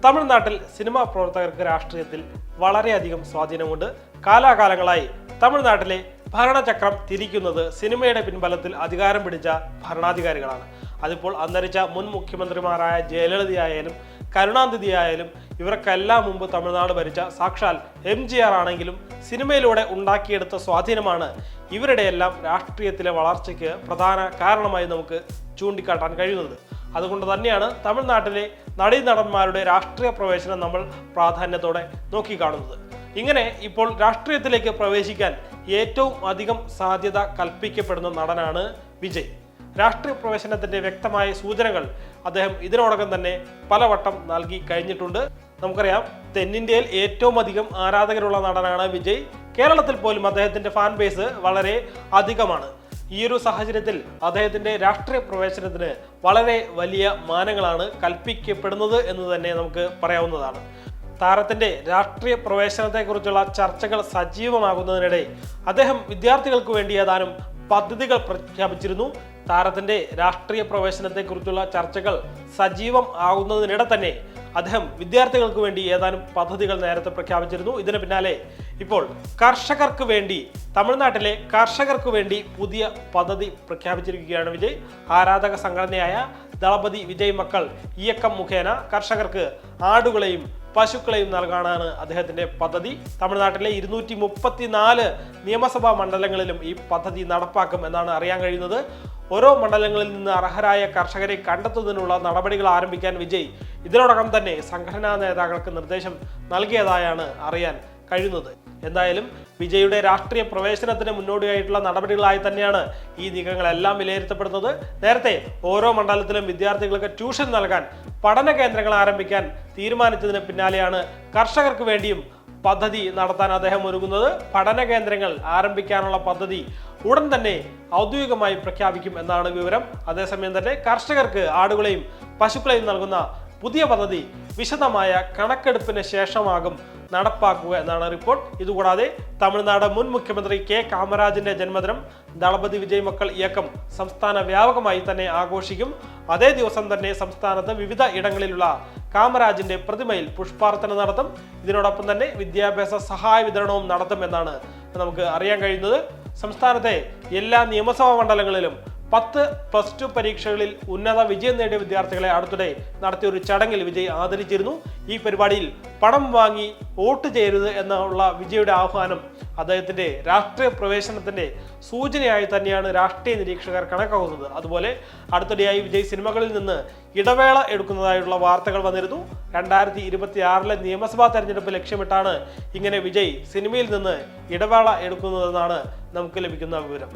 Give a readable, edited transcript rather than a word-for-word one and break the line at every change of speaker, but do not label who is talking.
തമിഴ്നാട്ടിൽ സിനിമാ പ്രവർത്തകർക്ക് രാഷ്ട്രീയത്തിൽ വളരെയധികം സ്വാധീനമുണ്ട്. കാലാകാലങ്ങളായി തമിഴ്നാട്ടിലെ ഭരണചക്രം തിരിക്കുന്നത് സിനിമയുടെ പിൻബലത്തിൽ അധികാരം പിടിച്ച ഭരണാധികാരികളാണ്. അതിപ്പോൾ അന്തരിച്ച മുൻ മുഖ്യമന്ത്രിമാരായ ജയലളിതയായാലും കരുണാനിധിയായാലും ഇവർക്കെല്ലാം മുമ്പ് തമിഴ്നാട് ഭരിച്ച സാക്ഷാൽ MGR ആണെങ്കിലും സിനിമയിലൂടെ ഉണ്ടാക്കിയെടുത്ത സ്വാധീനമാണ് ഇവരുടെ എല്ലാം രാഷ്ട്രീയത്തിലെ വളർച്ചയ്ക്ക് പ്രധാന കാരണമായി നമുക്ക് ചൂണ്ടിക്കാട്ടാൻ കഴിയുന്നത്. അതുകൊണ്ട് തന്നെയാണ് തമിഴ്നാട്ടിലെ നടീനടന്മാരുടെ രാഷ്ട്രീയ പ്രവേശനം നമ്മൾ പ്രാധാന്യത്തോടെ നോക്കിക്കാണുന്നത്. ഇങ്ങനെ ഇപ്പോൾ രാഷ്ട്രീയത്തിലേക്ക് പ്രവേശിക്കാൻ ഏറ്റവും അധികം സാധ്യത കൽപ്പിക്കപ്പെടുന്ന നടനാണ് വിജയ്. രാഷ്ട്രീയ പ്രവേശനത്തിന്റെ വ്യക്തമായ സൂചനകൾ അദ്ദേഹം ഇതിനോടകം തന്നെ പലവട്ടം നൽകി കഴിഞ്ഞിട്ടുണ്ട്. നമുക്കറിയാം, തെന്നിന്ത്യയിൽ ഏറ്റവും അധികം ആരാധകരുള്ള നടനാണ് വിജയ്. കേരളത്തിൽ പോലും അദ്ദേഹത്തിന്റെ ഫാൻ ബേസ് വളരെ അധികമാണ്. ഈ ഒരു സാഹചര്യത്തിൽ അദ്ദേഹത്തിന്റെ രാഷ്ട്രീയ പ്രവേശനത്തിന് വളരെ വലിയ മാനങ്ങളാണ് കൽപ്പിക്കപ്പെടുന്നത് എന്ന് തന്നെ നമുക്ക് പറയാവുന്നതാണ്. താരത്തിന്റെ രാഷ്ട്രീയ പ്രവേശനത്തെക്കുറിച്ചുള്ള ചർച്ചകൾ സജീവമാകുന്നതിനിടെ അദ്ദേഹം വിദ്യാർത്ഥികൾക്ക് വേണ്ടി ഏതാനും പദ്ധതികൾ പ്രഖ്യാപിച്ചിരുന്നു. താരത്തിന്റെ രാഷ്ട്രീയ പ്രവേശനത്തെക്കുറിച്ചുള്ള ചർച്ചകൾ സജീവം ആകുന്നതിനിടെ തന്നെ അദ്ദേഹം വിദ്യാർത്ഥികൾക്ക് വേണ്ടി ഏതാനും പദ്ധതികൾ നേരത്തെ പ്രഖ്യാപിച്ചിരുന്നു. ഇതിന് പിന്നാലെ ഇപ്പോൾ കർഷകർക്ക് വേണ്ടി, തമിഴ്നാട്ടിലെ കർഷകർക്ക് വേണ്ടി പുതിയ പദ്ധതി പ്രഖ്യാപിച്ചിരിക്കുകയാണ് വിജയ്. ആരാധക സംഘടനയായ ദളപതി വിജയ് മക്കൾ ഇയക്കം മുഖേന കർഷകർക്ക് ആടുകളെയും പശുക്കളെയും നൽകാനാണ് അദ്ദേഹത്തിന്റെ പദ്ധതി. തമിഴ്നാട്ടിലെ 234 നിയമസഭാ മണ്ഡലങ്ങളിലും ഈ പദ്ധതി നടപ്പാക്കും എന്നാണ് അറിയാൻ കഴിയുന്നത്. ഓരോ മണ്ഡലങ്ങളിൽ നിന്ന് അർഹരായ കർഷകരെ കണ്ടെത്തുന്നതിനുള്ള നടപടികൾ ആരംഭിക്കാൻ വിജയ് ഇതിനോടകം തന്നെ സംഘടനാ നേതാക്കൾക്ക് നിർദ്ദേശം നൽകിയതായാണ് അറിയാൻ കഴിയുന്നത്. എന്തായാലും വിജയുടെ രാഷ്ട്രീയ പ്രവേശനത്തിന് മുന്നോടിയായിട്ടുള്ള നടപടികളായി തന്നെയാണ് ഈ നീക്കങ്ങളെല്ലാം വിലയിരുത്തപ്പെടുന്നത്. നേരത്തെ ഓരോ മണ്ഡലത്തിലും വിദ്യാർത്ഥികൾക്ക് ട്യൂഷൻ നൽകാൻ പഠന കേന്ദ്രങ്ങൾ ആരംഭിക്കാൻ തീരുമാനിച്ചതിന് പിന്നാലെയാണ് കർഷകർക്ക് വേണ്ടിയും പദ്ധതി നടത്താൻ അദ്ദേഹം ഒരുങ്ങുന്നത്. പഠന കേന്ദ്രങ്ങൾ ആരംഭിക്കാനുള്ള പദ്ധതി ഉടൻ തന്നെ ഔദ്യോഗികമായി പ്രഖ്യാപിക്കും എന്നാണ് വിവരം. അതേസമയം തന്നെ കർഷകർക്ക് ആടുകളെയും പശുക്കളെയും നൽകുന്ന പുതിയ പദ്ധതി വിശദമായ കണക്കെടുപ്പിന് ശേഷമാകും നടപ്പാക്കുക എന്നാണ് റിപ്പോർട്ട്. ഇതുകൂടാതെ തമിഴ്നാട് മുൻ മുഖ്യമന്ത്രി K. കാമരാജിന്റെ ജന്മദിനം ദളപതി വിജയ് മക്കൾ ഇയക്കം സംസ്ഥാന വ്യാപകമായി തന്നെ ആഘോഷിക്കും. അതേ ദിവസം തന്നെ സംസ്ഥാനത്ത് വിവിധ ഇടങ്ങളിലുള്ള കാമരാജിന്റെ പ്രതിമയിൽ പുഷ്പാർച്ചന നടത്തും. ഇതിനോടൊപ്പം തന്നെ വിദ്യാഭ്യാസ സഹായ വിതരണവും നടത്തുമെന്നാണ് നമുക്ക് അറിയാൻ കഴിയുന്നത്. സംസ്ഥാനത്തെ എല്ലാ നിയമസഭാ മണ്ഡലങ്ങളിലും 10+2 പരീക്ഷകളിൽ ഉന്നത വിജയം നേടിയ വിദ്യാർത്ഥികളെ അടുത്തിടെ നടത്തിയ ഒരു ചടങ്ങിൽ വിജയ് ആദരിച്ചിരുന്നു. ഈ പരിപാടിയിൽ പണം വാങ്ങി വോട്ട് ചെയ്യരുത് എന്നുള്ള വിജയുടെ ആഹ്വാനം അദ്ദേഹത്തിന്റെ രാഷ്ട്രീയ പ്രവേശനത്തിന്റെ സൂചനയായി തന്നെയാണ് രാഷ്ട്രീയ നിരീക്ഷകർ കണക്കാക്കുന്നത്. അതുപോലെ അടുത്തിടെയായി വിജയ് സിനിമകളിൽ നിന്ന് ഇടവേള എടുക്കുന്നതായുള്ള വാർത്തകൾ വന്നിരുന്നു. 2026 നിയമസഭാ തെരഞ്ഞെടുപ്പ് ലക്ഷ്യമിട്ടാണ് ഇങ്ങനെ വിജയ് സിനിമയിൽ നിന്ന് ഇടവേള എടുക്കുന്നതെന്നാണ് നമുക്ക് ലഭിക്കുന്ന വിവരം.